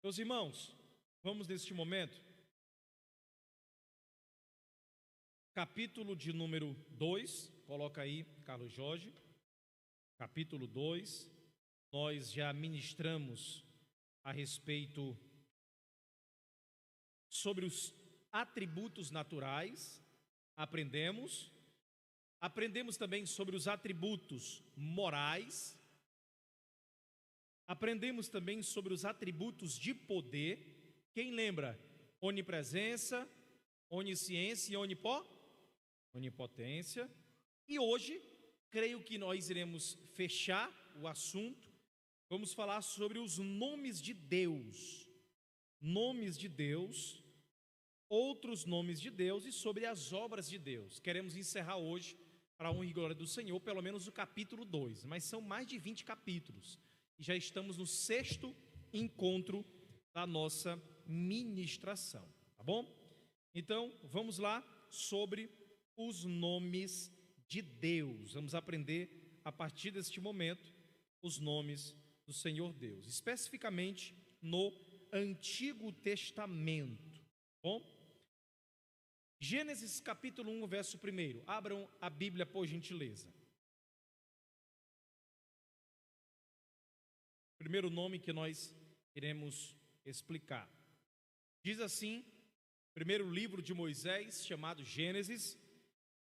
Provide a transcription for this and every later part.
Meus irmãos, vamos neste momento, capítulo de número 2, coloca aí, Carlos Jorge, capítulo 2, nós já ministramos a respeito sobre os atributos naturais, aprendemos também sobre os atributos morais, aprendemos também sobre os atributos de poder. Quem lembra? Onipresença, onisciência e onipotência. E hoje, creio que nós iremos fechar o assunto. Vamos falar sobre os nomes de Deus. Nomes de Deus, outros nomes de Deus e sobre as obras de Deus. Queremos encerrar hoje, para a honra e glória do Senhor, pelo menos o capítulo 2, mas são mais de 20 capítulos. E já estamos no 6º encontro da nossa ministração, tá bom? Então, vamos lá sobre os nomes de Deus. Vamos aprender, a partir deste momento, os nomes do Senhor Deus, especificamente no Antigo Testamento, tá bom? Gênesis capítulo 1, verso 1. Abram a Bíblia, por gentileza. Primeiro nome que nós iremos explicar. Diz assim, primeiro livro de Moisés, chamado Gênesis,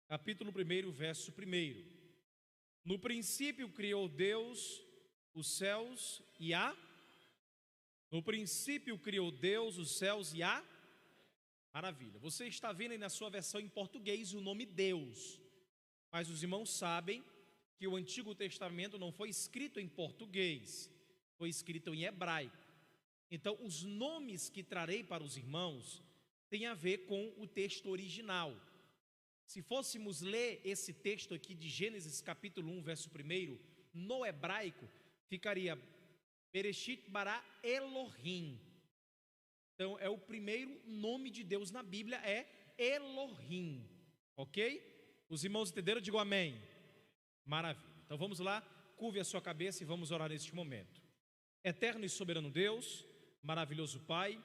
capítulo 1, verso 1. No princípio criou Deus os céus e a... No princípio criou Deus os céus e a... Maravilha. Você está vendo aí na sua versão em português o nome Deus. Mas os irmãos sabem que o Antigo Testamento não foi escrito em português, foi escrito em hebraico. Então, os nomes que trarei para os irmãos têm a ver com o texto original. Se fôssemos ler esse texto aqui de Gênesis capítulo 1, verso 1, no hebraico, ficaria Bereshit bara Elohim. Então, é o primeiro nome de Deus na Bíblia, é Elohim. Ok? Os irmãos entenderam? Digam amém. Maravilha. Então, vamos lá, curve a sua cabeça e vamos orar neste momento. Eterno e soberano Deus, maravilhoso Pai,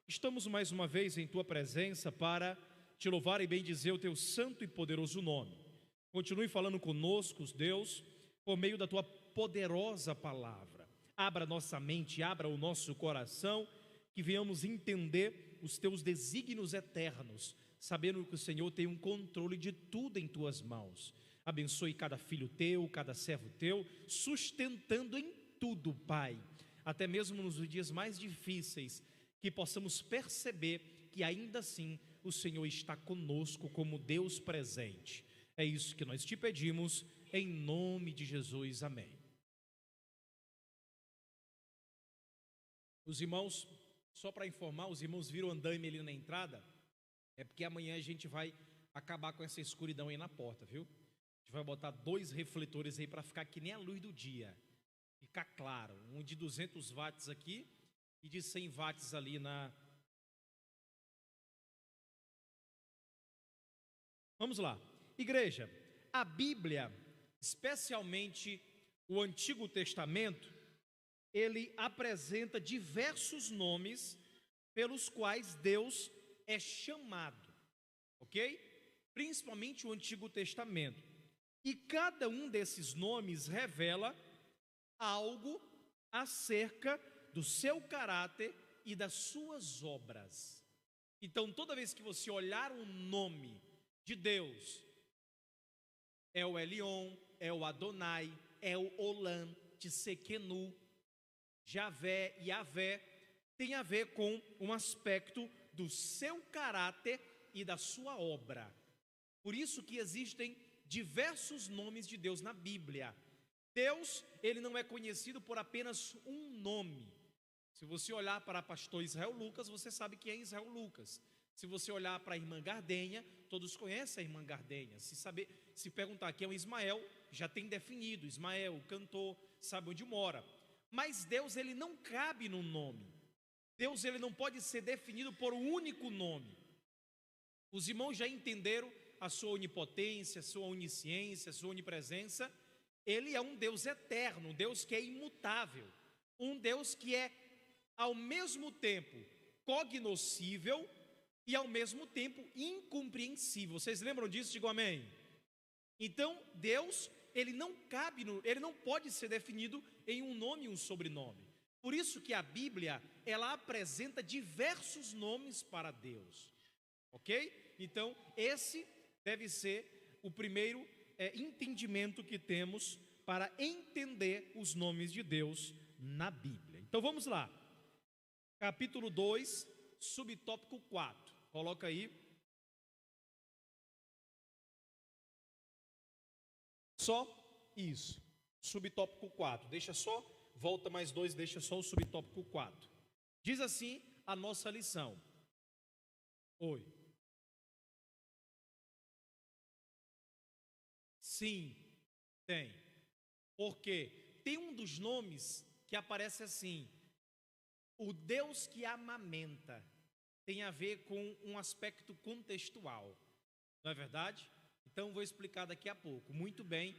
estamos mais uma vez em Tua presença para Te louvar e bendizer o Teu santo e poderoso nome. Continue falando conosco, Deus, por meio da Tua poderosa palavra. Abra nossa mente, abra o nosso coração, que venhamos entender os Teus desígnios eternos, sabendo que o Senhor tem um controle de tudo em Tuas mãos. Abençoe cada filho Teu, cada servo Teu, sustentando em tudo, Pai, até mesmo nos dias mais difíceis, que possamos perceber que ainda assim o Senhor está conosco como Deus presente. É isso que nós te pedimos, em nome de Jesus, amém. Os irmãos, só para informar, os irmãos viram o andaime ali na entrada, é porque amanhã a gente vai acabar com essa escuridão aí na porta, viu? A gente vai botar 2 refletores aí para ficar que nem a luz do dia. Ficar claro, um de 200 watts aqui e de 100 watts ali na... Vamos lá. Igreja, a Bíblia, especialmente o Antigo Testamento, ele apresenta diversos nomes pelos quais Deus é chamado, ok? Principalmente o Antigo Testamento. E cada um desses nomes revela algo acerca do seu caráter e das suas obras. Então, toda vez que você olhar um nome de Deus, é o Elion, é o Adonai, é o Olam, Tsequenu, Javé, Yavé, tem a ver com um aspecto do seu caráter e da sua obra. Por isso que existem diversos nomes de Deus na Bíblia. Deus, ele não é conhecido por apenas um nome. Se você olhar para pastor Israel Lucas, você sabe quem é Israel Lucas. Se você olhar para a irmã Gardenha, todos conhecem a irmã Gardenha. Se perguntar quem é o Ismael, já tem definido, Ismael, o cantor, sabe onde mora. Mas Deus, ele não cabe no nome. Deus, ele não pode ser definido por um único nome. Os irmãos já entenderam a sua onipotência, a sua onisciência, a sua onipresença. Ele é um Deus eterno, um Deus que é imutável, um Deus que é ao mesmo tempo cognoscível e ao mesmo tempo incompreensível. Vocês lembram disso? Digam amém. Então, Deus, ele não pode ser definido em um nome e um sobrenome. Por isso que a Bíblia, ela apresenta diversos nomes para Deus. Ok? Então, esse deve ser o primeiro entendimento que temos para entender os nomes de Deus na Bíblia. Então, vamos lá. Capítulo 2, subtópico 4. Coloca aí. Só isso. Subtópico 4. Deixa só, volta mais 2, deixa só o subtópico 4. Diz assim a nossa lição. Oi. Sim, tem. Porque tem um dos nomes que aparece assim: o Deus que amamenta. Tem a ver com um aspecto contextual. Não é verdade? Então vou explicar daqui a pouco. Muito bem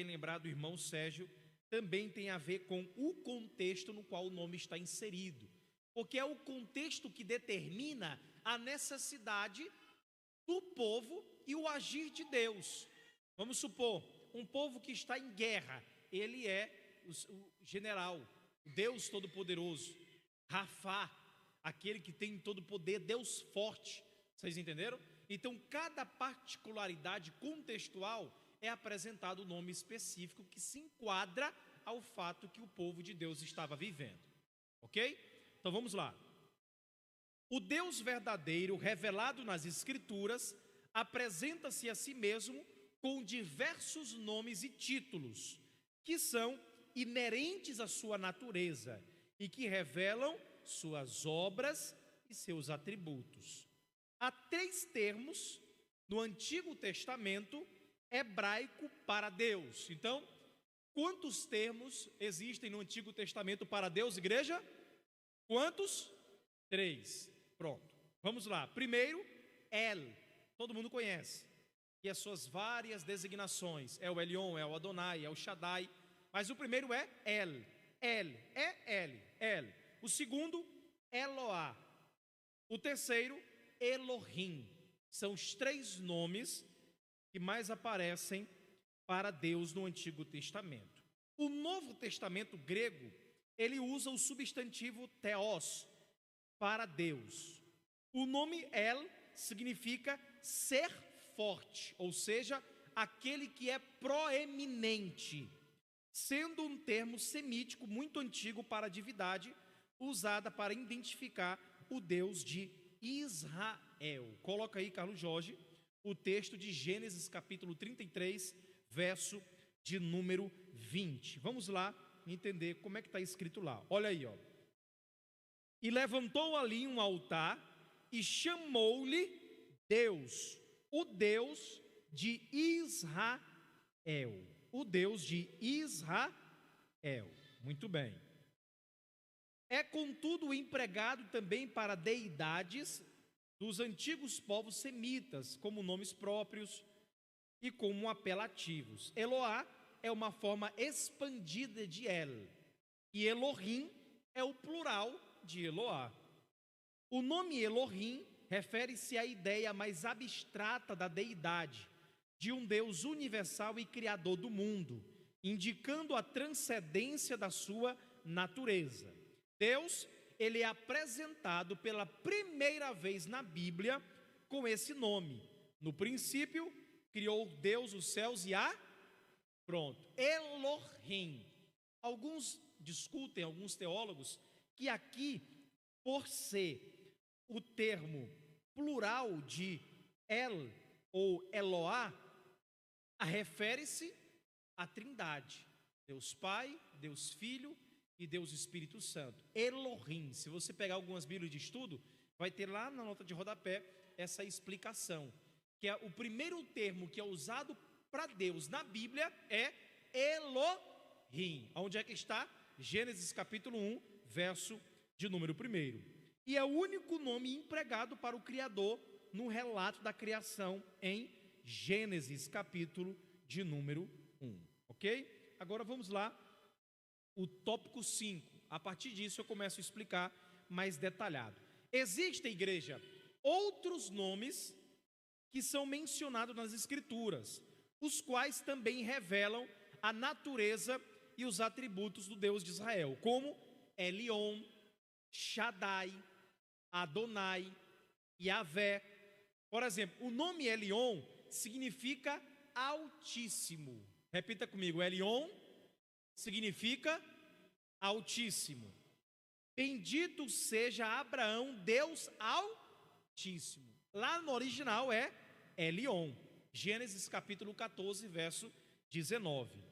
lembrado o irmão Sérgio. Também tem a ver com o contexto no qual o nome está inserido. Porque é o contexto que determina a necessidade do povo e o agir de Deus. Vamos supor, um povo que está em guerra, ele é o general, o Deus Todo-Poderoso, Rafá, aquele que tem todo o poder, Deus forte. Vocês entenderam? Então, cada particularidade contextual é apresentado um nome específico que se enquadra ao fato que o povo de Deus estava vivendo. Ok? Então, vamos lá. O Deus verdadeiro, revelado nas Escrituras, apresenta-se a si mesmo com diversos nomes e títulos, que são inerentes à sua natureza e que revelam suas obras e seus atributos. Há 3 termos no Antigo Testamento hebraico para Deus. Então, quantos termos existem no Antigo Testamento para Deus, igreja? Quantos? 3. Pronto. Vamos lá. Primeiro, El. Todo mundo conhece. E as suas várias designações. É o Elion, é o Adonai, é o Shaddai. Mas o primeiro é El. El. O segundo, Eloá. O terceiro, Elohim. São os 3 nomes que mais aparecem para Deus no Antigo Testamento. O Novo Testamento grego, ele usa o substantivo theos para Deus. O nome El significa ser forte, ou seja, aquele que é proeminente, sendo um termo semítico muito antigo para a divindade, usada para identificar o Deus de Israel. Coloca aí, Carlos Jorge, o texto de Gênesis capítulo 33, verso de número 20. Vamos lá entender como é que está escrito lá. Olha aí, ó. E levantou ali um altar e chamou-lhe Deus, o Deus de Israel. O Deus de Israel. Muito bem. É, contudo, empregado também para deidades dos antigos povos semitas, como nomes próprios e como apelativos. Eloá é uma forma expandida de El, e Elohim é o plural de Eloá. O nome Elohim refere-se à ideia mais abstrata da deidade, de um Deus universal e criador do mundo, indicando a transcendência da sua natureza. Deus, ele é apresentado pela primeira vez na Bíblia com esse nome. No princípio, criou Deus os céus e a... Pronto, Elohim. Alguns discutem, alguns teólogos, que aqui, por ser o termo plural de El ou Eloá, refere-se à Trindade. Deus Pai, Deus Filho e Deus Espírito Santo. Elohim. Se você pegar algumas bíblias de estudo, vai ter lá na nota de rodapé essa explicação, que é o primeiro termo que é usado para Deus na Bíblia é Elohim. Onde é que está? Gênesis capítulo 1, verso de número 1. E é o único nome empregado para o Criador no relato da criação em Gênesis capítulo de número 1. Ok? Agora vamos lá. O tópico 5, A partir disso eu começo a explicar mais detalhado. Existem, igreja, outros nomes que são mencionados nas Escrituras, os quais também revelam a natureza e os atributos do Deus de Israel, como Elion, Shaddai, Adonai, Yahvé. Por exemplo, o nome Elion significa Altíssimo. Repita comigo, Elion significa Altíssimo. Bendito seja Abraão, Deus Altíssimo. Lá no original é Elion. Gênesis capítulo 14, verso 19.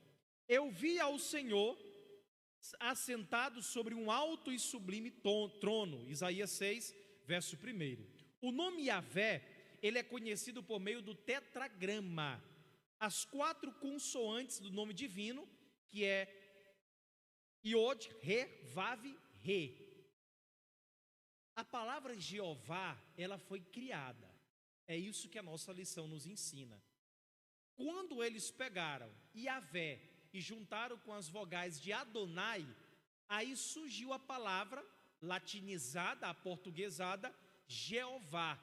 Eu vi ao Senhor assentado sobre um alto e sublime trono. Isaías 6, verso 1. O nome Yahvé, ele é conhecido por meio do tetragrama. As 4 consoantes do nome divino, que é Iod, Re, Vav, Re. A palavra Jeová, ela foi criada. É isso que a nossa lição nos ensina. Quando eles pegaram Yahvé e juntaram com as vogais de Adonai, aí surgiu a palavra latinizada, aportuguesada, Jeová.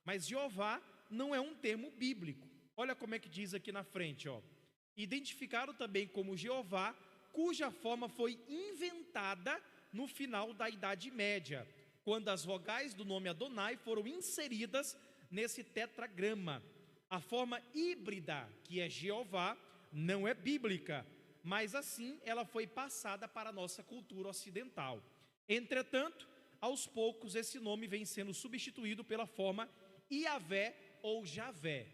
Mas Jeová não é um termo bíblico. Olha como é que diz aqui na frente, ó. Identificaram também como Jeová, cuja forma foi inventada no final da Idade Média, quando as vogais do nome Adonai foram inseridas nesse tetragrama. A forma híbrida, que é Jeová, não é bíblica, mas assim ela foi passada para a nossa cultura ocidental. Entretanto, aos poucos esse nome vem sendo substituído pela forma Yahvé ou Javé.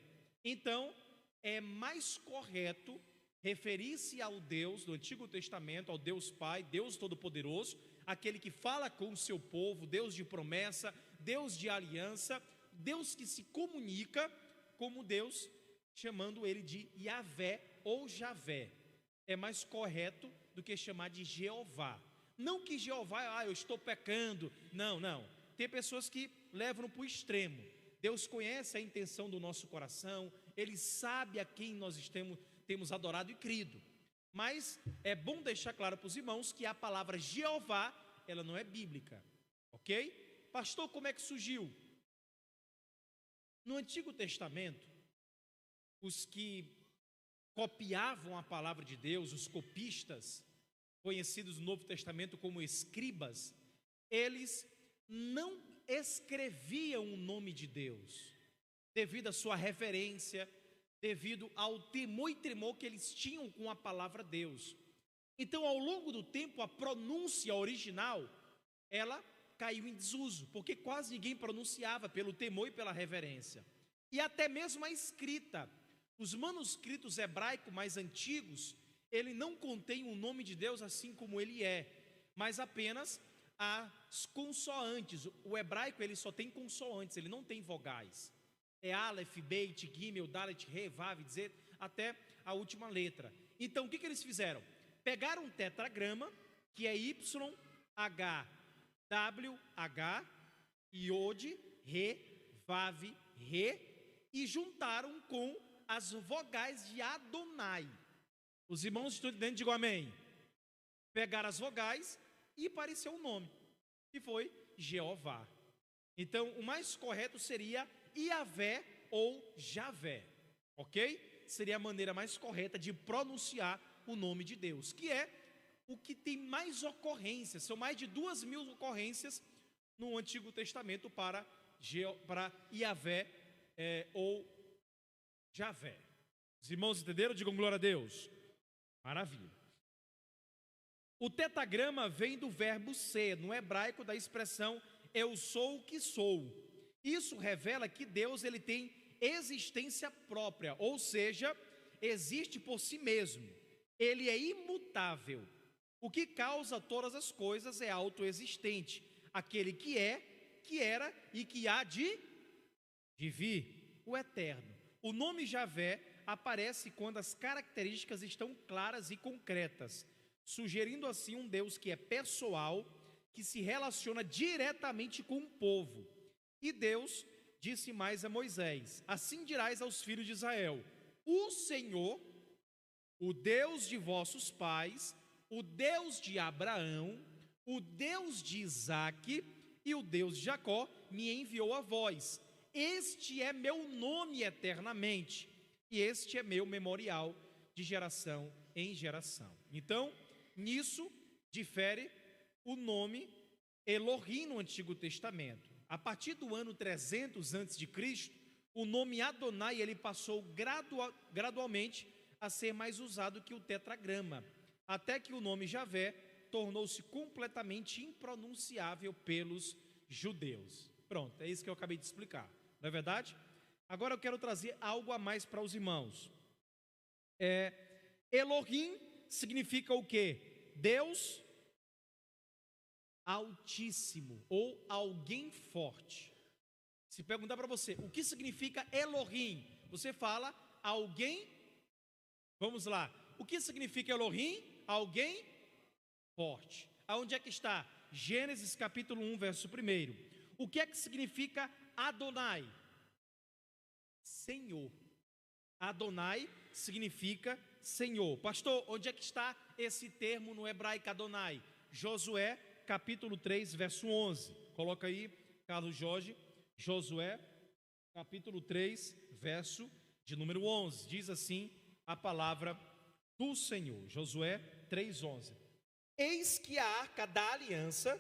Então, é mais correto referir-se ao Deus do Antigo Testamento, ao Deus Pai, Deus Todo-Poderoso, aquele que fala com o seu povo, Deus de promessa, Deus de aliança, Deus que se comunica como Deus, chamando ele de Yahvé ou Javé. É mais correto do que chamar de Jeová. Não que Jeová, eu estou pecando. Não. Tem pessoas que levam para o extremo. Deus conhece a intenção do nosso coração, Ele sabe a quem nós temos adorado e crido. Mas é bom deixar claro para os irmãos que a palavra Jeová, ela não é bíblica, ok? Pastor, como é que surgiu? No Antigo Testamento, os que copiavam a palavra de Deus, os copistas, conhecidos no Novo Testamento como escribas, eles não escreviam o nome de Deus, devido à sua reverência, devido ao temor e tremor que eles tinham com a palavra Deus. Então, ao longo do tempo, a pronúncia original, ela caiu em desuso, porque quase ninguém pronunciava pelo temor e pela reverência. E até mesmo a escrita, os manuscritos hebraicos mais antigos, ele não contém o nome de Deus assim como ele é, mas apenas as consoantes. O hebraico, ele só tem consoantes, ele não tem vogais. É Aleph, Beit, Gimel, Dalet, Re, Vav, Zet, até a última letra. Então, o que eles fizeram? Pegaram um tetragrama, que é Y, H, W, H, Iod, Re, Vav, Re, e juntaram com as vogais de Adonai. Os irmãos estão entendendo? Digam amém. Pegaram as vogais e apareceu um nome, que foi Jeová. Então, o mais correto seria Yahvé ou Javé, ok? Seria a maneira mais correta de pronunciar o nome de Deus, que é o que tem mais ocorrências. São mais de 2.000 ocorrências no Antigo Testamento para Yahvé ou Javé. Os irmãos entenderam? Digam glória a Deus. Maravilha. O tetragrama vem do verbo ser, no hebraico da expressão eu sou o que sou. Isso revela que Deus ele tem existência própria, ou seja, existe por si mesmo. Ele é imutável. O que causa todas as coisas é autoexistente. Aquele que é, que era e que há de vir, o eterno. O nome Javé aparece quando as características estão claras e concretas, sugerindo assim um Deus que é pessoal, que se relaciona diretamente com o povo. E Deus disse mais a Moisés: assim dirás aos filhos de Israel: o Senhor, o Deus de vossos pais, o Deus de Abraão, o Deus de Isaque e o Deus de Jacó me enviou a vós. Este é meu nome eternamente, e este é meu memorial de geração em geração. Então, nisso difere o nome Elohim no Antigo Testamento. A partir do ano 300 a.C., o nome Adonai ele passou gradualmente a ser mais usado que o tetragrama, até que o nome Javé tornou-se completamente impronunciável pelos judeus. Pronto, é isso que eu acabei de explicar, não é verdade? Agora eu quero trazer algo a mais para os irmãos. Elohim significa o quê? Deus Altíssimo, ou alguém forte. Se perguntar para você, o que significa Elohim? Você fala, alguém, vamos lá, o que significa Elohim? Alguém forte. Aonde é que está? Gênesis capítulo 1, verso 1. O que é que significa Adonai? Senhor. Adonai significa Senhor. Pastor, onde é que está esse termo no hebraico Adonai? Josué capítulo 3, verso 11. Coloca aí, Carlos Jorge. Josué capítulo 3, verso de número 11. Diz assim a palavra do Senhor. Josué 3, 11. Eis que a arca da aliança,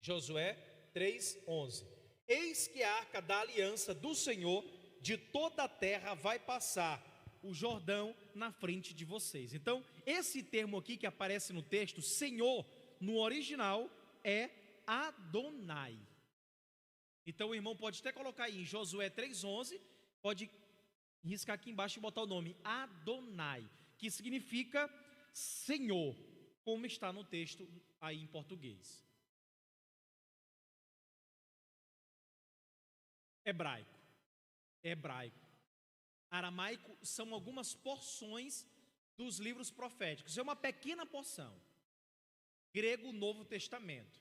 Josué 3, 11. Eis que a arca da aliança do Senhor de toda a terra vai passar o Jordão na frente de vocês. Então, esse termo aqui que aparece no texto, Senhor, no original é Adonai. Então o irmão pode até colocar aí em Josué 3,11, pode riscar aqui embaixo e botar o nome Adonai, que significa Senhor, como está no texto aí em português. Hebraico, aramaico são algumas porções dos livros proféticos, é uma pequena porção. Grego, Novo Testamento.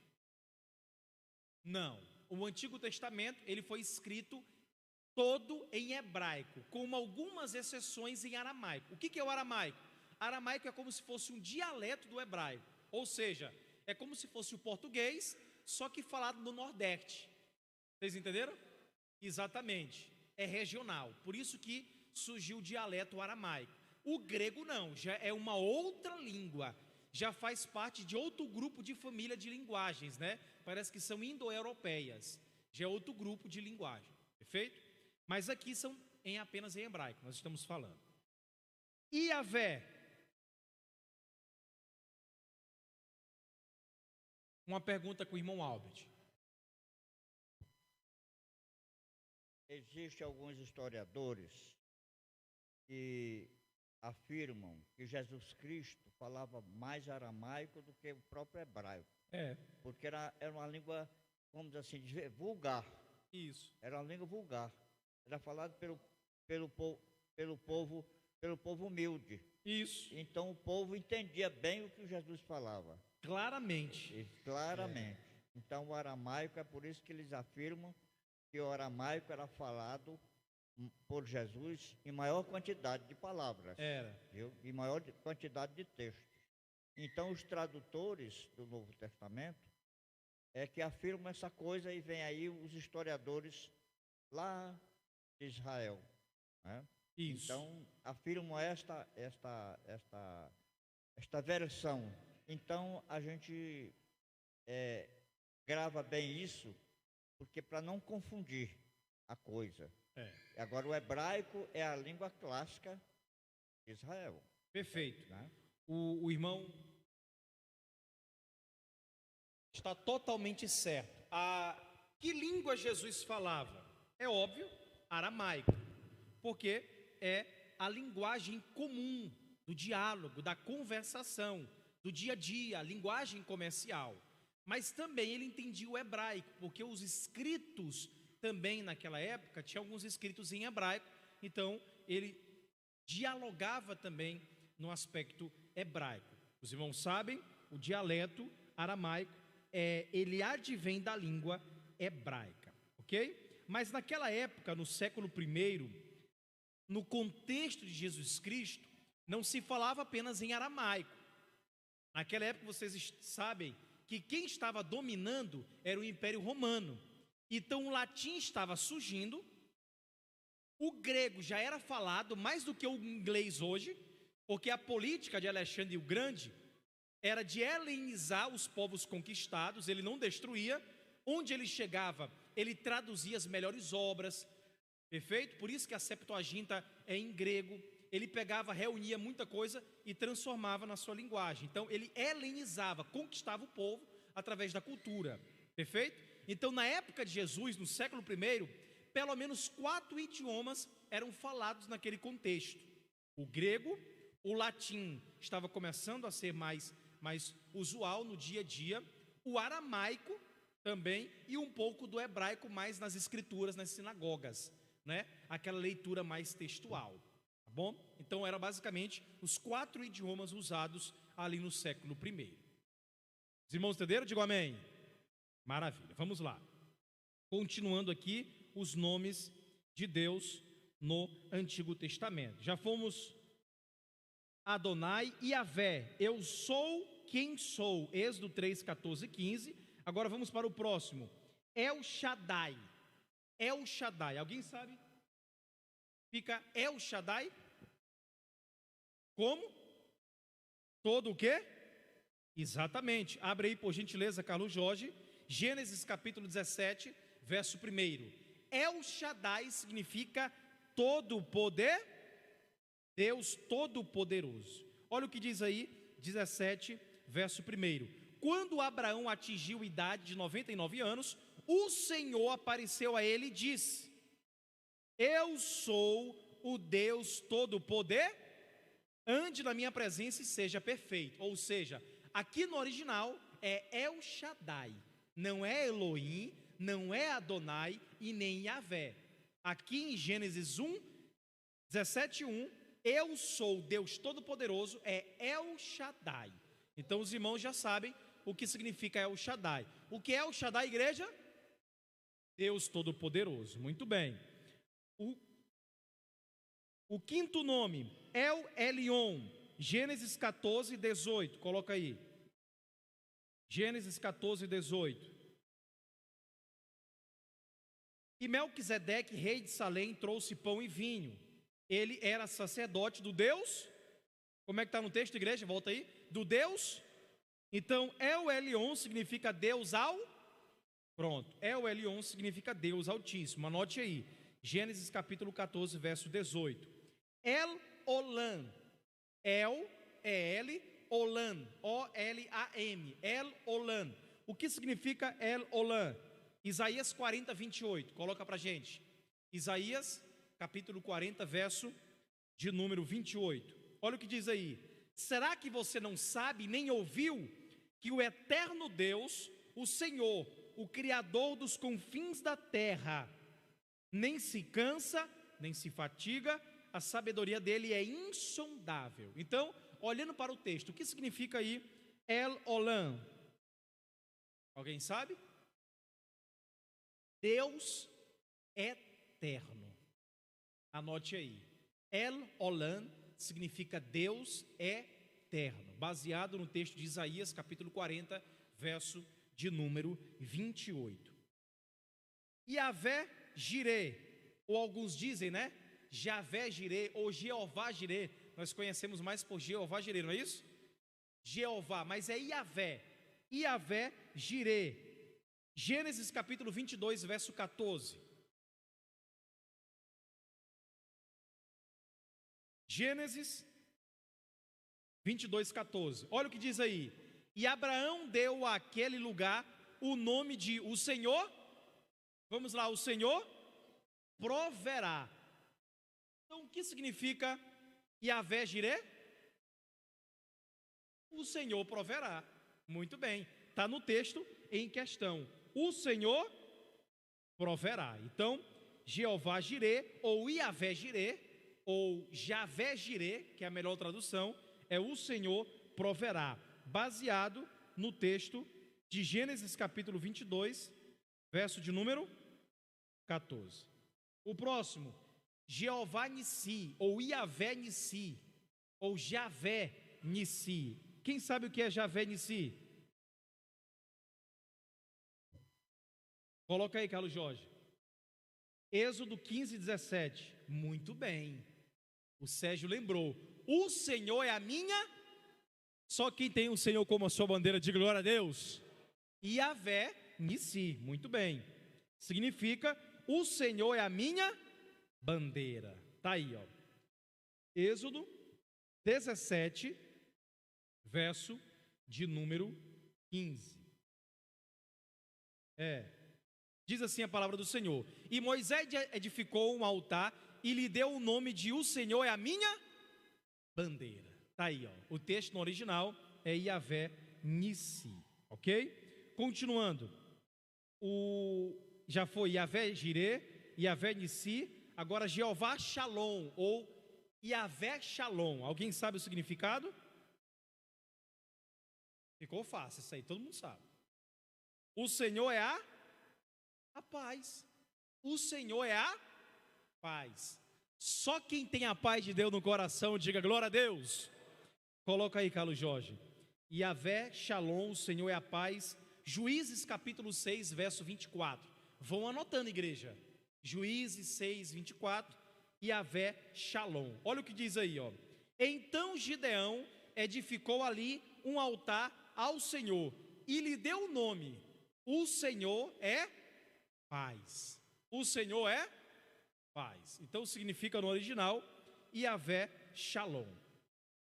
Não, o Antigo Testamento ele foi escrito todo em hebraico, com algumas exceções em aramaico. O que é o aramaico? Aramaico é como se fosse um dialeto do hebraico, ou seja, é como se fosse o português, só que falado no Nordeste. Vocês entenderam? Exatamente, é regional, por isso que surgiu o dialeto aramaico. O grego não, já é uma outra língua, já faz parte de outro grupo de família de linguagens, né? Parece que são indo-europeias, já é outro grupo de linguagem, perfeito? Mas aqui são apenas em hebraico, nós estamos falando. Iavé, uma pergunta com o irmão Albert. Existem alguns historiadores que afirmam que Jesus Cristo falava mais aramaico do que o próprio hebraico. Porque era uma língua, vamos dizer assim, vulgar. Isso. Era uma língua vulgar. Era falado pelo povo humilde. Isso. Então o povo entendia bem o que Jesus falava. Claramente. Claramente. Então o aramaico, é por isso que eles afirmam que o aramaico era falado por Jesus em maior quantidade de palavras, viu? Em maior quantidade de textos. Então os tradutores do Novo Testamento é que afirmam essa coisa, e vem aí os historiadores lá de Israel, né? Isso. Então afirmam esta versão. Então a gente grava bem isso, porque para não confundir a coisa. Agora o hebraico é a língua clássica de Israel. Perfeito, né? O irmão está totalmente certo. Que língua Jesus falava? É óbvio, aramaico, porque é a linguagem comum do diálogo, da conversação, do dia a dia, a linguagem comercial. Mas também ele entendia o hebraico, porque os escritos também naquela época tinha alguns escritos em hebraico, então ele dialogava também no aspecto hebraico. Os irmãos sabem, o dialeto aramaico ele advém da língua hebraica, ok? Mas naquela época, no século I, no contexto de Jesus Cristo, não se falava apenas em aramaico. Naquela época, vocês sabem que quem estava dominando era o Império Romano. Então, o latim estava surgindo, o grego já era falado mais do que o inglês hoje, porque a política de Alexandre o Grande era de helenizar os povos conquistados, ele não destruía. Onde ele chegava, ele traduzia as melhores obras, perfeito? Por isso que a Septuaginta é em grego. Ele pegava, reunia muita coisa e transformava na sua linguagem. Então, ele helenizava, conquistava o povo através da cultura, perfeito? Então, na época de Jesus, no século I, pelo menos 4 idiomas eram falados naquele contexto. O grego, o latim estava começando a ser mais usual no dia a dia, o aramaico também, e um pouco do hebraico mais nas escrituras, nas sinagogas, né? Aquela leitura mais textual, tá bom? Então, eram basicamente os 4 idiomas usados ali no século I. Os irmãos entenderam? Digam amém. Maravilha, vamos lá. Continuando aqui, os nomes de Deus no Antigo Testamento. Já fomos Adonai e Yavé, eu sou quem sou, Êxodo 3, 14 e 15. Agora vamos para o próximo, El Shaddai. El Shaddai, alguém sabe? Fica El Shaddai como? Todo o quê? Exatamente, abre aí por gentileza, Carlos Jorge, Gênesis capítulo 17, verso 1. El Shaddai significa todo o poder, Deus Todo-Poderoso. Olha o que diz aí, 17, verso 1. Quando Abraão atingiu a idade de 99 anos, o Senhor apareceu a ele e disse: eu sou o Deus Todo-Poder, ande na minha presença e seja perfeito. Ou seja, aqui no original é El Shaddai, não é Elohim, não é Adonai e nem Yavé. Aqui em Gênesis 1, 17, 1, eu sou Deus Todo-Poderoso, é El Shaddai. Então os irmãos já sabem o que significa El Shaddai. O que é El Shaddai, igreja? Deus Todo-Poderoso. Muito bem. O quinto nome, El Elyon, Gênesis 14, 18. Coloca aí. Gênesis 14, 18. E Melquisedeque, rei de Salém, trouxe pão e vinho. Ele era sacerdote do Deus. Como é que está no texto, igreja? Volta aí. Do Deus. Então, El Elyon significa Deus ao. Pronto. El Elyon significa Deus Altíssimo. Anote aí. Gênesis capítulo 14, verso 18. El Olam. El é L, Olam. O-L-A-M. El Olam. O que significa El Olam? Isaías 40, 28. Coloca pra gente. Isaías capítulo 40, verso de número 28. Olha o que diz aí. Será que você não sabe nem ouviu que o eterno Deus, o Senhor, o Criador dos confins da terra, nem se cansa, nem se fatiga, a sabedoria dele é insondável. Então, olhando para o texto, o que significa aí El Olam? Alguém sabe? Deus eterno. Anote aí. El Olam significa Deus eterno, baseado no texto de Isaías, capítulo 40, verso de número 28. Yavé Jireh, ou alguns dizem, né? Javé Jireh ou Jeová Jireh. Nós conhecemos mais por Jeová Jireh, não é isso? Jeová, mas é Yavé. Yavé Jireh. Gênesis capítulo 22, verso 14. Gênesis 22, 14. Olha o que diz aí. E Abraão deu àquele lugar o nome de o Senhor. Vamos lá, o Senhor proverá. Então, o que significa Yavé Jireh? O Senhor proverá. Muito bem, está no texto em questão. O Senhor proverá. Então, Jeová Jireh, ou Yavé Jireh, ou Javé Jireh, que é a melhor tradução, é o Senhor proverá, baseado no texto de Gênesis capítulo 22, verso de número 14. O próximo, Jeová Nissi, ou Yavé Nissi, ou Javé Nissi. Quem sabe o que é Javé Nissi? Coloca aí, Carlos Jorge. Êxodo 15, 17. Muito bem. O Sérgio lembrou. O Senhor é a minha. Só quem tem o Senhor como a sua bandeira, diga glória a Deus. Javé Nissi. Muito bem. Significa, o Senhor é a minha bandeira. Está aí, ó. Êxodo 17, verso de número 15. Diz assim a palavra do Senhor: e Moisés edificou um altar e lhe deu o nome de o Senhor é a minha bandeira. Está aí, ó. O texto no original é Javé Nissi, ok? Continuando, já foi Javé Jireh, Javé Nissi, agora Jeová Shalom, ou Javé Shalom. Alguém sabe o significado? Ficou fácil, isso aí todo mundo sabe. O Senhor é a paz. O Senhor é a paz. Só quem tem a paz de Deus no coração, diga glória a Deus. Coloca aí, Carlos Jorge. Javé Shalom, o Senhor é a paz. Juízes capítulo 6, verso 24. Vão anotando, igreja. Juízes 6, 24. Javé Shalom. Olha o que diz aí, ó. Então Gideão edificou ali um altar ao Senhor e lhe deu o nome: o Senhor é paz. O Senhor é paz. Então significa no original Javé Shalom.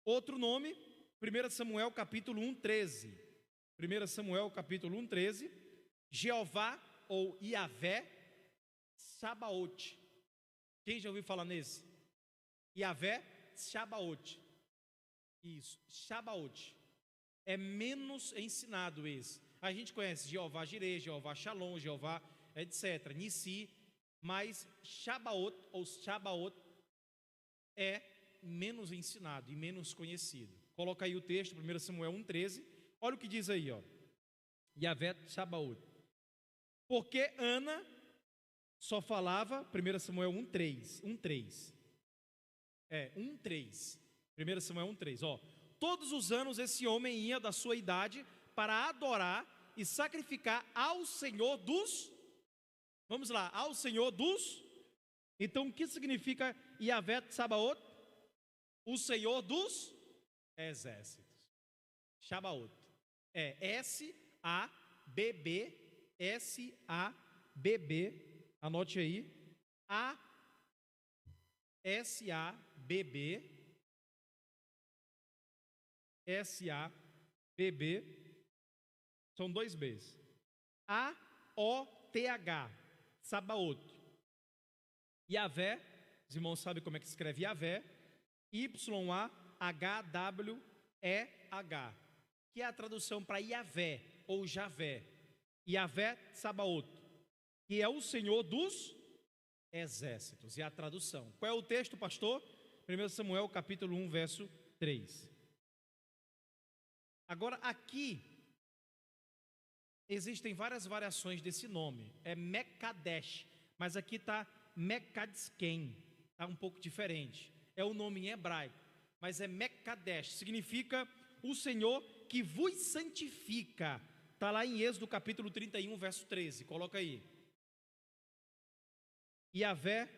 Outro nome, 1 Samuel capítulo 1, 13. 1 Samuel capítulo 1, 13. Jeová ou Javé Sabaote. Quem já ouviu falar nesse? Javé Sabaote. Isso, Sabaote. É menos ensinado esse. A gente conhece Jeová Jireh, Jeová Shalom, Jeová, etc. Nissi, mas Sabaote ou Sabaote é menos ensinado e menos conhecido. Coloca aí o texto, 1 Samuel 1,13. Olha o que diz aí, ó. Javé Sabaote. Porque Ana só falava, 1 Samuel 1,3. 1,3. 1,3. 1 Samuel 1,3. Ó. Todos os anos esse homem ia da sua idade para adorar e sacrificar ao Senhor dos... Vamos lá, ao Senhor dos... Então o que significa Javé Sabaote? O Senhor dos exércitos. Sabaote. S-A-B-B, S-A-B-B, anote aí, S-A-B-B, S-A-B-B, são dois B's, A-O-T-H, Sabaote. Javé, os irmãos sabem como é que se escreve Javé, Y-A-H-W-E-H, que é a tradução para Javé ou Javé. Javé Sabaote, que é o Senhor dos exércitos, e a tradução. Qual é o texto, pastor? 1 Samuel capítulo 1, verso 3. Agora aqui existem várias variações desse nome. É Mekadesh, mas aqui está Mekadesken, está um pouco diferente. É o nome em hebraico, mas é Mekadesh, significa o Senhor que vos santifica. Está lá em Êxodo capítulo 31, verso 13. Coloca aí. Javé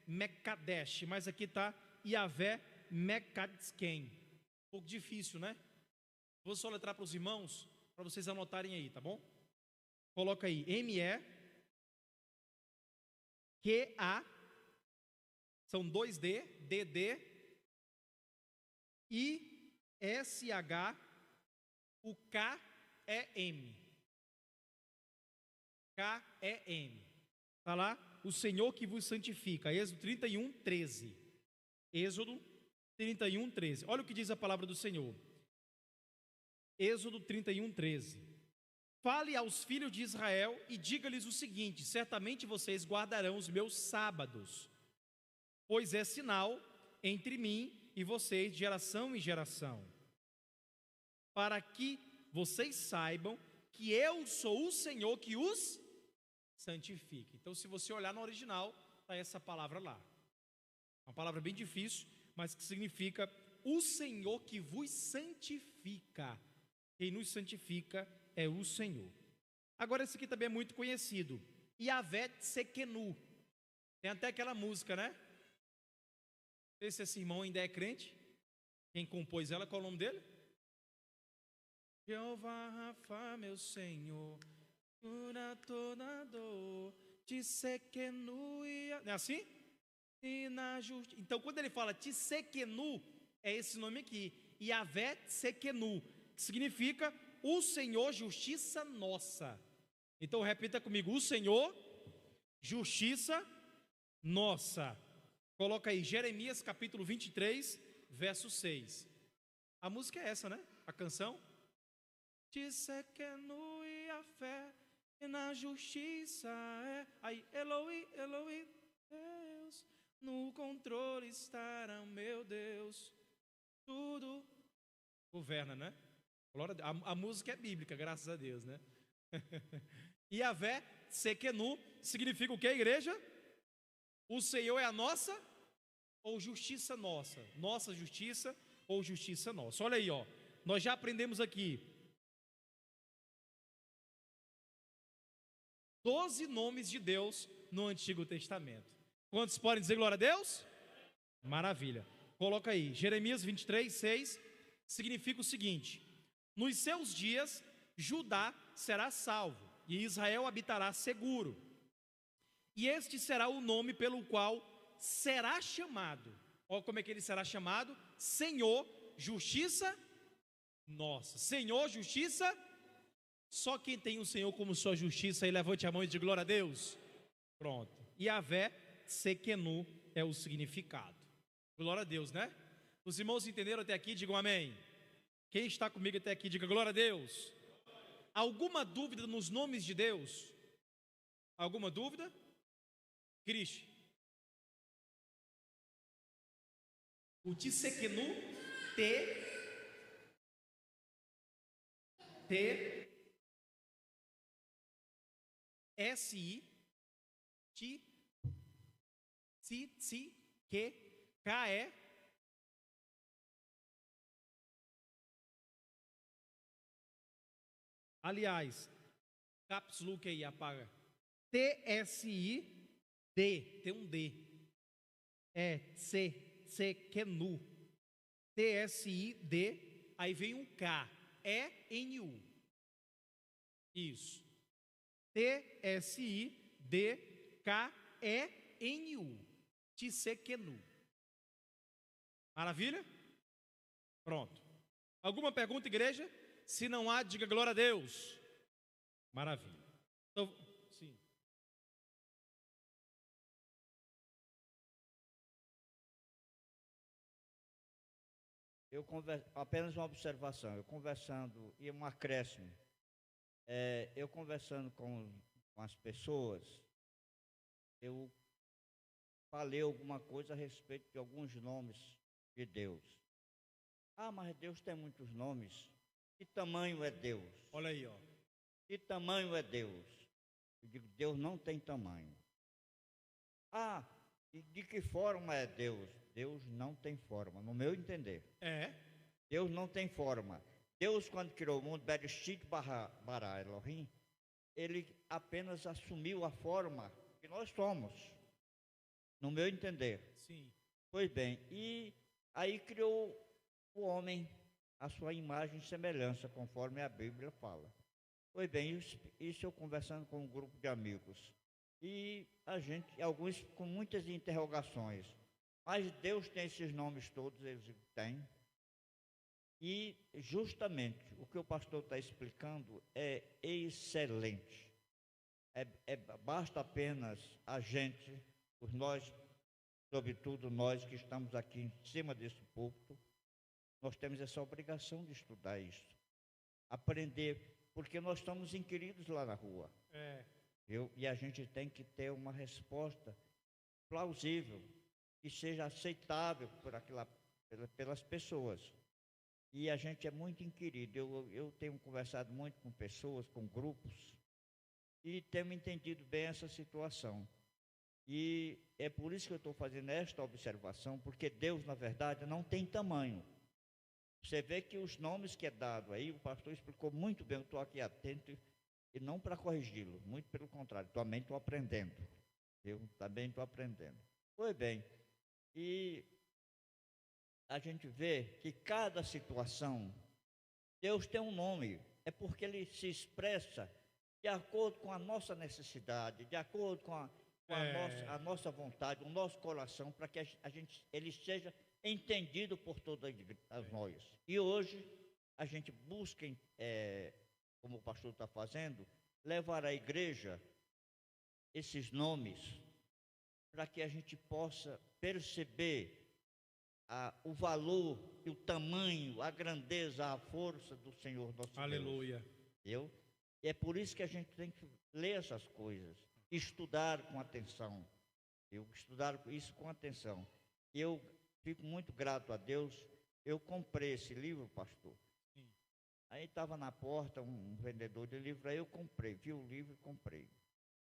Mekadesh, mas aqui está Javé Mekadesken. Um pouco difícil, né? Vou soletrar para os irmãos, para vocês anotarem aí, tá bom? Coloca aí, M-E-Q-A, são 2D, D-D, I-S-H, o K-E-M. K-E-M. Está lá, o Senhor que vos santifica. Êxodo 31, 13. Êxodo 31, 13. Olha o que diz a palavra do Senhor. Êxodo 31, 13. Fale aos filhos de Israel e diga-lhes o seguinte: certamente vocês guardarão os meus sábados, pois é sinal entre mim e vocês de geração em geração, para que vocês saibam que eu sou o Senhor que os santifica. Então, se você olhar no original, está essa palavra lá. Uma palavra bem difícil, mas que significa o Senhor que vos santifica. Quem nos santifica é o Senhor. Agora esse aqui também é muito conhecido, Yahvé Tsekenu. Tem até aquela música, né? Não sei se esse irmão ainda é crente. Quem compôs ela, qual é o nome dele? Jeová Rafa, meu Senhor, cura toda dor, Tsekenu. Não é assim? E na justiça. Então, quando ele fala Tsekenu, é esse nome aqui, Yahvé Tsekenu, que significa o Senhor, justiça nossa. Então, repita comigo: o Senhor, justiça nossa. Coloca aí, Jeremias capítulo 23, verso 6. A música é essa, né? A canção. Tsekenu Yahvé, e na justiça é. Aí, Eloi, Eloi, Deus, no controle estará, meu Deus, tudo governa, né? A música é bíblica, graças a Deus, né? Yahvé Tsekenu significa o que, igreja? O Senhor é a nossa ou justiça nossa? Nossa justiça ou justiça nossa? Olha aí, ó. Nós já aprendemos aqui 12 nomes de Deus no Antigo Testamento. Quantos podem dizer glória a Deus? Maravilha. Coloca aí, Jeremias 23, 6, significa o seguinte: nos seus dias, Judá será salvo, e Israel habitará seguro. E este será o nome pelo qual será chamado. Olha como é que ele será chamado: Senhor, justiça nossa. Senhor, justiça. Só quem tem o Senhor como sua justiça, aí levante a mão e diga glória a Deus. Pronto. Yahvé Tsekenu é o significado. Glória a Deus, né? Os irmãos entenderam até aqui? Digam amém. Quem está comigo até aqui, diga glória a Deus. Alguma dúvida nos nomes de Deus? Alguma dúvida? Cristo. O Tsekenu, S-I, K-E. Aliás, caps look aí, apaga. T-S-I-D, tem um D. É Tsekenu. T-S-I-D, aí vem um K. E-N-U. Isso. T-S-I-D-K-E-N-U. Tsekenu. Maravilha? Pronto. Alguma pergunta, igreja? Se não há, diga glória a Deus. Maravilha. Então, sim. Apenas uma observação. Eu conversando, e um acréscimo. Eu conversando com as pessoas, eu falei alguma coisa a respeito de alguns nomes de Deus. Ah, mas Deus tem muitos nomes. Que tamanho é Deus? Olha aí, ó. Que tamanho é Deus? Eu digo, Deus não tem tamanho. Ah, e de que forma é Deus? Deus não tem forma, no meu entender. Deus não tem forma. Deus, quando criou o mundo, Bereshit bara Elohim, ele apenas assumiu a forma que nós somos, no meu entender. Sim. Pois bem, e aí criou o homem, a sua imagem e semelhança, conforme a Bíblia fala. Pois bem, isso eu conversando com um grupo de amigos. E alguns com muitas interrogações. Mas Deus tem esses nomes todos, eles têm. E justamente o que o pastor está explicando é excelente. Basta apenas a gente, nós, sobretudo nós que estamos aqui em cima desse púlpito, nós temos essa obrigação de estudar isso, aprender, porque nós estamos inquiridos lá na rua. E a gente tem que ter uma resposta plausível, que seja aceitável pelas pessoas. E a gente é muito inquirido. Eu tenho conversado muito com pessoas, com grupos, e tenho entendido bem essa situação. E é por isso que eu estou fazendo esta observação, porque Deus, na verdade, não tem tamanho. Você vê que os nomes que é dado aí, o pastor explicou muito bem, eu estou aqui atento, e não para corrigi-lo, muito pelo contrário, também estou aprendendo. Eu também estou aprendendo. Pois bem, e a gente vê que cada situação, Deus tem um nome, é porque Ele se expressa de acordo com a nossa necessidade, de acordo com a nossa vontade, o nosso coração, para que ele seja entendido por todas nós. E hoje a gente busca, como o pastor está fazendo, levar à igreja esses nomes, para que a gente possa perceber o valor, o tamanho, a grandeza, a força do Senhor nosso Deus. Aleluia. E é por isso que a gente tem que ler essas coisas, estudar com atenção. Estudar isso com atenção. Eu fico muito grato a Deus. Eu comprei esse livro, pastor. Sim. Aí estava na porta um vendedor de livro, aí eu comprei, vi o livro e comprei.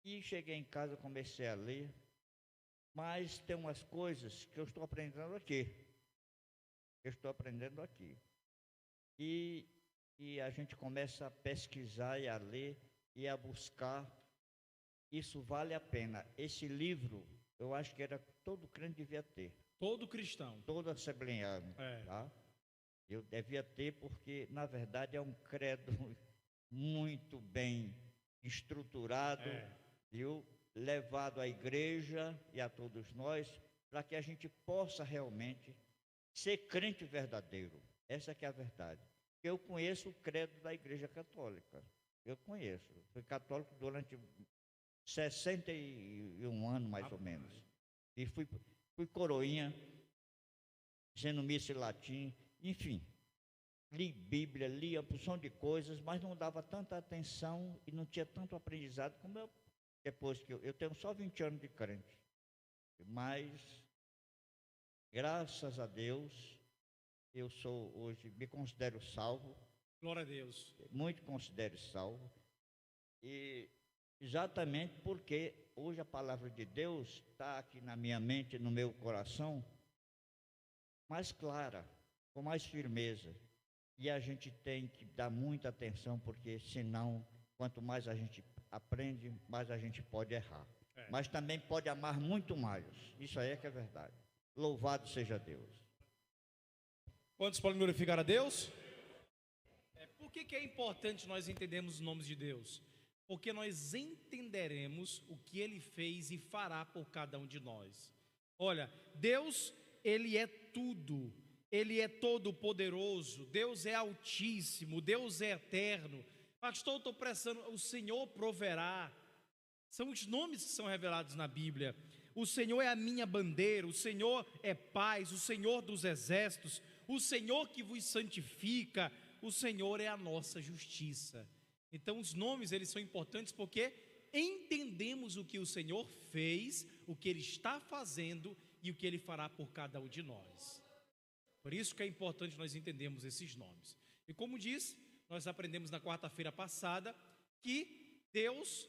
E cheguei em casa, comecei a ler, mas tem umas coisas que eu estou aprendendo aqui. E a gente começa a pesquisar e a ler e a buscar. Isso vale a pena. Esse livro, eu acho que era todo crente devia ter. Todo cristão. Todo assembleano. Tá? Eu devia ter, porque, na verdade, é um credo muito bem estruturado, levado à igreja e a todos nós, para que a gente possa realmente ser crente verdadeiro. Essa que é a verdade. Eu conheço o credo da Igreja Católica. Eu conheço. Fui católico durante 61 anos, mais ou menos. E fui coroinha, sendo missa em latim, enfim. Li Bíblia, li a porção de coisas, mas não dava tanta atenção e não tinha tanto aprendizado como eu, depois que eu tenho só 20 anos de crente. Mas, graças a Deus, eu sou hoje, me considero salvo. Glória a Deus. Muito considero salvo. E exatamente porque hoje a palavra de Deus está aqui na minha mente, no meu coração, mais clara, com mais firmeza. E a gente tem que dar muita atenção, porque senão, quanto mais a gente aprende, mais a gente pode errar. Mas também pode amar muito mais. Isso aí é que é verdade. Louvado seja Deus. Quantos podem glorificar a Deus? Por que é importante nós entendermos os nomes de Deus? Porque nós entenderemos o que Ele fez e fará por cada um de nós. Olha, Deus, Ele é tudo. Ele é todo poderoso. Deus é altíssimo. Deus é eterno. Pastor, eu estou prestando, o Senhor proverá. São os nomes que são revelados na Bíblia. O Senhor é a minha bandeira. O Senhor é paz. O Senhor dos exércitos. O Senhor que vos santifica, o Senhor é a nossa justiça. Então os nomes, eles são importantes porque entendemos o que o Senhor fez, o que Ele está fazendo e o que Ele fará por cada um de nós. Por isso que é importante nós entendermos esses nomes. E como diz, nós aprendemos na quarta-feira passada que Deus,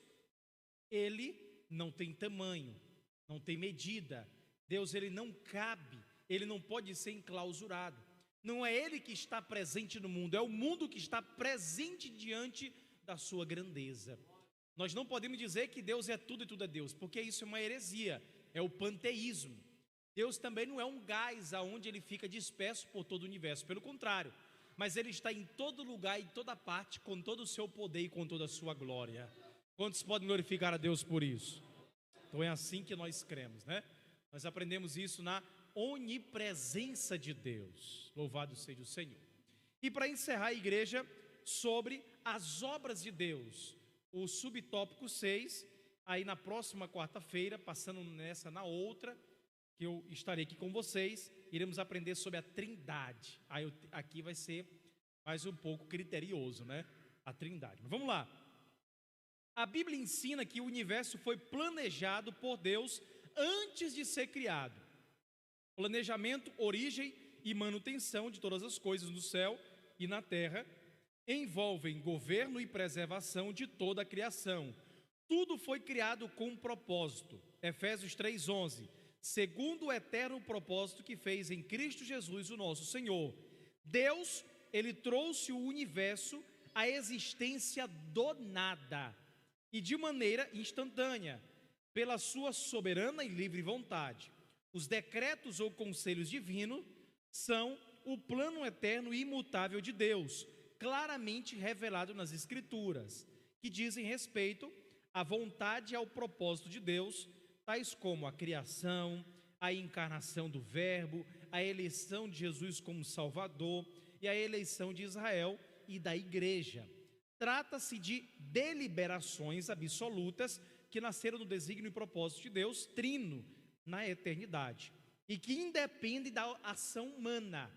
Ele não tem tamanho, não tem medida. Deus, Ele não cabe, Ele não pode ser enclausurado. Não é Ele que está presente no mundo, é o mundo que está presente diante da sua grandeza. Nós não podemos dizer que Deus é tudo e tudo é Deus, porque isso é uma heresia, é o panteísmo. Deus também não é um gás aonde Ele fica disperso por todo o universo, pelo contrário, mas Ele está em todo lugar, em toda parte, com todo o seu poder e com toda a sua glória. Quantos podem glorificar a Deus por isso? Então é assim que nós cremos, né? Nós aprendemos isso na onipresença de Deus. Louvado seja o Senhor. E para encerrar a igreja, sobre as obras de Deus, o subtópico 6, aí na próxima quarta-feira, passando nessa na outra, que eu estarei aqui com vocês, iremos aprender sobre a Trindade. Aí aqui vai ser mais um pouco criterioso, né? A Trindade. Mas vamos lá. A Bíblia ensina que o universo foi planejado por Deus antes de ser criado. Planejamento, origem e manutenção de todas as coisas no céu e na terra envolvem governo e preservação de toda a criação. Tudo foi criado com um propósito. Efésios 3:11. Segundo o eterno propósito que fez em Cristo Jesus, o nosso Senhor. Deus, ele trouxe o universo à existência do nada e de maneira instantânea, pela sua soberana e livre vontade. Os decretos ou conselhos divinos são o plano eterno e imutável de Deus, claramente revelado nas Escrituras, que dizem respeito à vontade e ao propósito de Deus, tais como a criação, a encarnação do Verbo, a eleição de Jesus como Salvador e a eleição de Israel e da Igreja. Trata-se de deliberações absolutas que nasceram do desígnio e propósito de Deus, trino, na eternidade, e que independem da ação humana.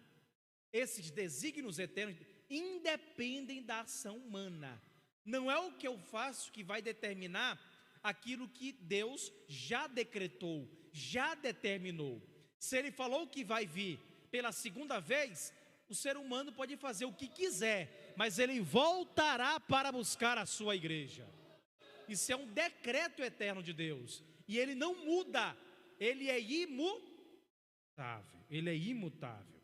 Esses desígnios eternos independem da ação humana. Não é o que eu faço que vai determinar aquilo que Deus já decretou, já determinou. Se Ele falou que vai vir pela segunda vez, o ser humano pode fazer o que quiser, mas ele voltará para buscar a sua igreja. Isso é um decreto eterno de Deus, e ele não muda, ele é imutável, ele é imutável.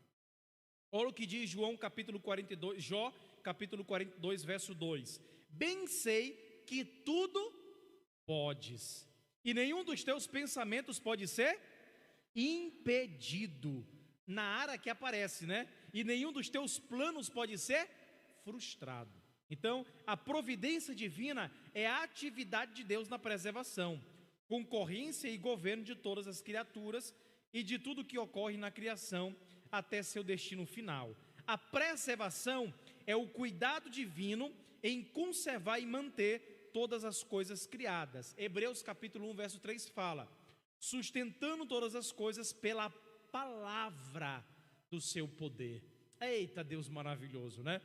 Olha o que diz João capítulo 42, Jó capítulo 42, verso 2: bem sei que tudo podes, e nenhum dos teus pensamentos pode ser impedido. Na área que aparece, né? E nenhum dos teus planos pode ser frustrado. Então, a providência divina é a atividade de Deus na preservação, concorrência e governo de todas as criaturas e de tudo que ocorre na criação até seu destino final. A preservação é o cuidado divino em conservar e manter todas as coisas criadas. Hebreus capítulo 1, verso 3 fala: sustentando todas as coisas pela palavra do seu poder. Eita, Deus maravilhoso, né?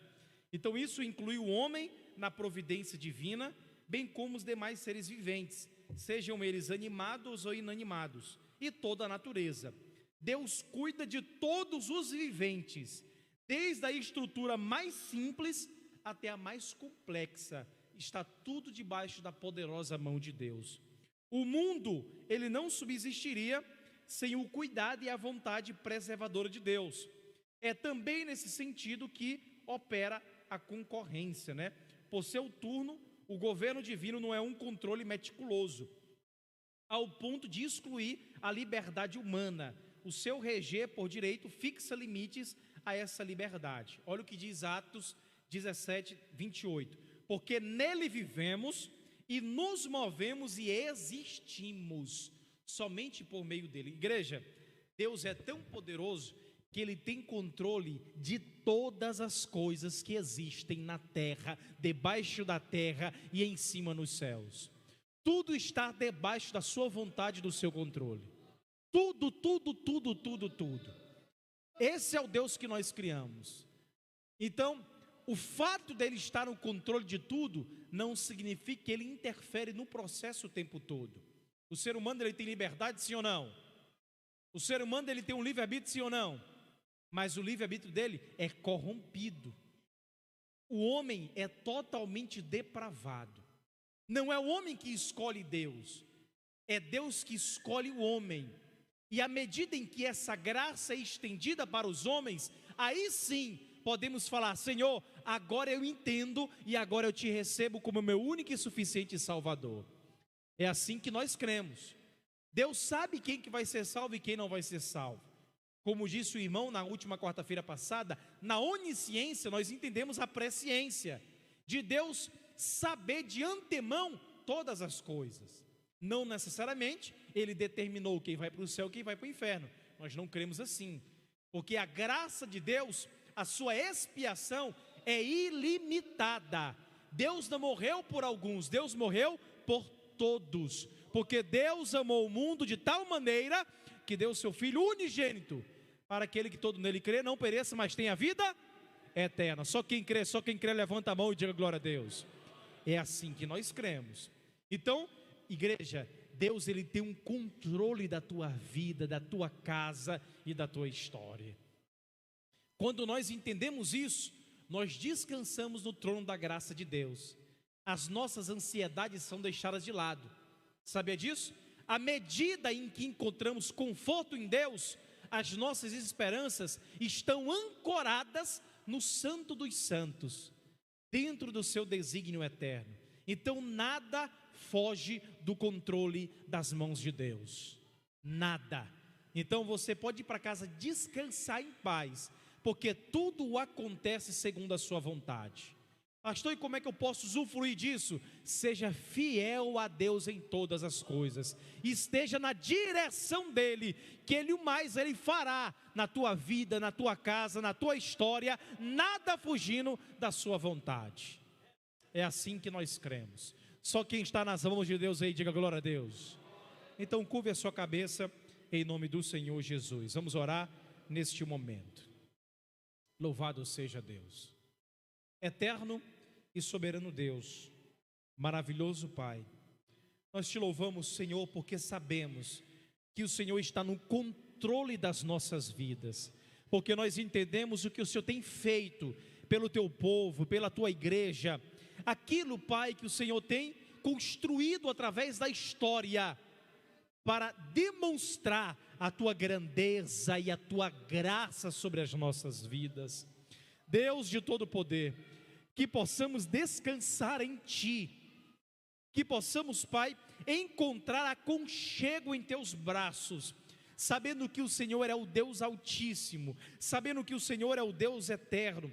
Então isso inclui o homem na providência divina, bem como os demais seres viventes, sejam eles animados ou inanimados, e toda a natureza. Deus cuida de todos os viventes, desde a estrutura mais simples até a mais complexa. Está tudo debaixo da poderosa mão de Deus. O mundo, ele não subsistiria sem o cuidado e a vontade preservadora de Deus. É também nesse sentido que opera a concorrência, né? Por seu turno, o governo divino não é um controle meticuloso, ao ponto de excluir a liberdade humana. O seu reger por direito fixa limites a essa liberdade. Olha o que diz Atos 17, 28. Porque nele vivemos e nos movemos e existimos somente por meio dele. Igreja, Deus é tão poderoso que Ele tem controle de todas as coisas que existem na terra, debaixo da terra e em cima nos céus. Tudo está debaixo da sua vontade e do seu controle. Tudo, tudo, tudo, tudo, tudo. Esse é o Deus que nós criamos. Então, o fato dele estar no controle de tudo não significa que ele interfere no processo o tempo todo. O ser humano, ele tem liberdade, sim ou não? O ser humano, ele tem um livre-arbítrio, sim ou não? Mas o livre-arbítrio dele é corrompido. O homem é totalmente depravado. Não é o homem que escolhe Deus, é Deus que escolhe o homem. E à medida em que essa graça é estendida para os homens, aí sim podemos falar: Senhor, agora eu entendo e agora eu te recebo como meu único e suficiente Salvador. É assim que nós cremos. Deus sabe quem que vai ser salvo e quem não vai ser salvo. Como disse o irmão na última quarta-feira passada, na onisciência nós entendemos a presciência de Deus saber de antemão todas as coisas. Não necessariamente Ele determinou quem vai para o céu e quem vai para o inferno. Nós não cremos assim, porque a graça de Deus, a sua expiação é ilimitada. Deus não morreu por alguns, Deus morreu por todos, porque Deus amou o mundo de tal maneira que deu o seu Filho unigênito, para aquele que todo nele crê não pereça, mas tenha vida eterna. Só quem crê, levanta a mão e diga glória a Deus. É assim que nós cremos. Então, igreja, Deus, ele tem um controle da tua vida, da tua casa e da tua história. Quando nós entendemos isso, nós descansamos no trono da graça de Deus. as nossas ansiedades são deixadas de lado. Sabia disso? À medida em que encontramos conforto em Deus, as nossas esperanças estão ancoradas no Santo dos Santos, dentro do seu desígnio eterno. Então nada foge do controle das mãos de Deus, nada. Então você pode ir para casa descansar em paz, porque tudo acontece segundo a sua vontade. Pastor, e como é que eu posso usufruir disso? Seja fiel a Deus em todas as coisas, esteja na direção dEle, que Ele fará na tua vida, na tua casa, na tua história, nada fugindo da sua vontade. É assim que nós cremos. Só quem está nas mãos de Deus aí, diga glória a Deus. Então curve a sua cabeça em nome do Senhor Jesus. Vamos orar neste momento. Louvado seja Deus. Eterno e soberano Deus, maravilhoso Pai, nós te louvamos, Senhor, porque sabemos que o Senhor está no controle das nossas vidas, porque nós entendemos o que o Senhor tem feito pelo teu povo, pela tua igreja, aquilo, Pai, que o Senhor tem construído através da história, para demonstrar a tua grandeza e a tua graça sobre as nossas vidas. Deus de todo poder, que possamos descansar em Ti, que possamos, Pai, encontrar aconchego em Teus braços, sabendo que o Senhor é o Deus Altíssimo, sabendo que o Senhor é o Deus Eterno,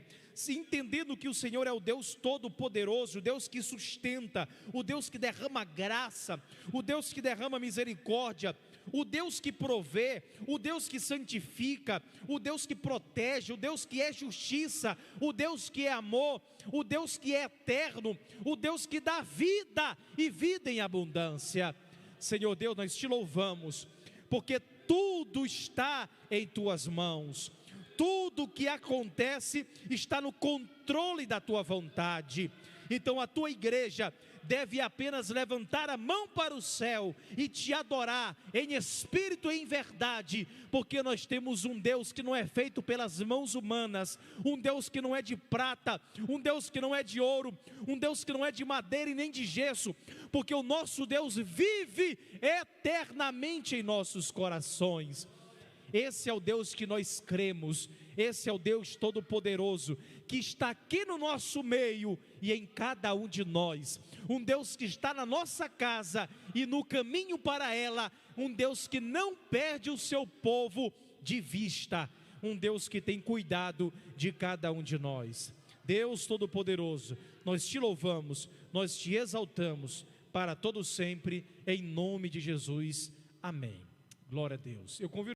entendendo que o Senhor é o Deus Todo-Poderoso, o Deus que sustenta, o Deus que derrama graça, o Deus que derrama misericórdia, o Deus que provê, o Deus que santifica, o Deus que protege, o Deus que é justiça, o Deus que é amor, o Deus que é eterno, o Deus que dá vida e vida em abundância. Senhor Deus, nós te louvamos, porque tudo está em tuas mãos, tudo que acontece está no controle da tua vontade. Então a tua igreja deve apenas levantar a mão para o céu e te adorar em espírito e em verdade, porque nós temos um Deus que não é feito pelas mãos humanas, um Deus que não é de prata, um Deus que não é de ouro, um Deus que não é de madeira e nem de gesso, porque o nosso Deus vive eternamente em nossos corações. Esse é o Deus que nós cremos, esse é o Deus Todo-Poderoso, que está aqui no nosso meio e em cada um de nós, um Deus que está na nossa casa e no caminho para ela, um Deus que não perde o seu povo de vista, um Deus que tem cuidado de cada um de nós. Deus Todo-Poderoso, nós te louvamos, nós te exaltamos, para todo sempre, em nome de Jesus, amém. Glória a Deus. Eu convido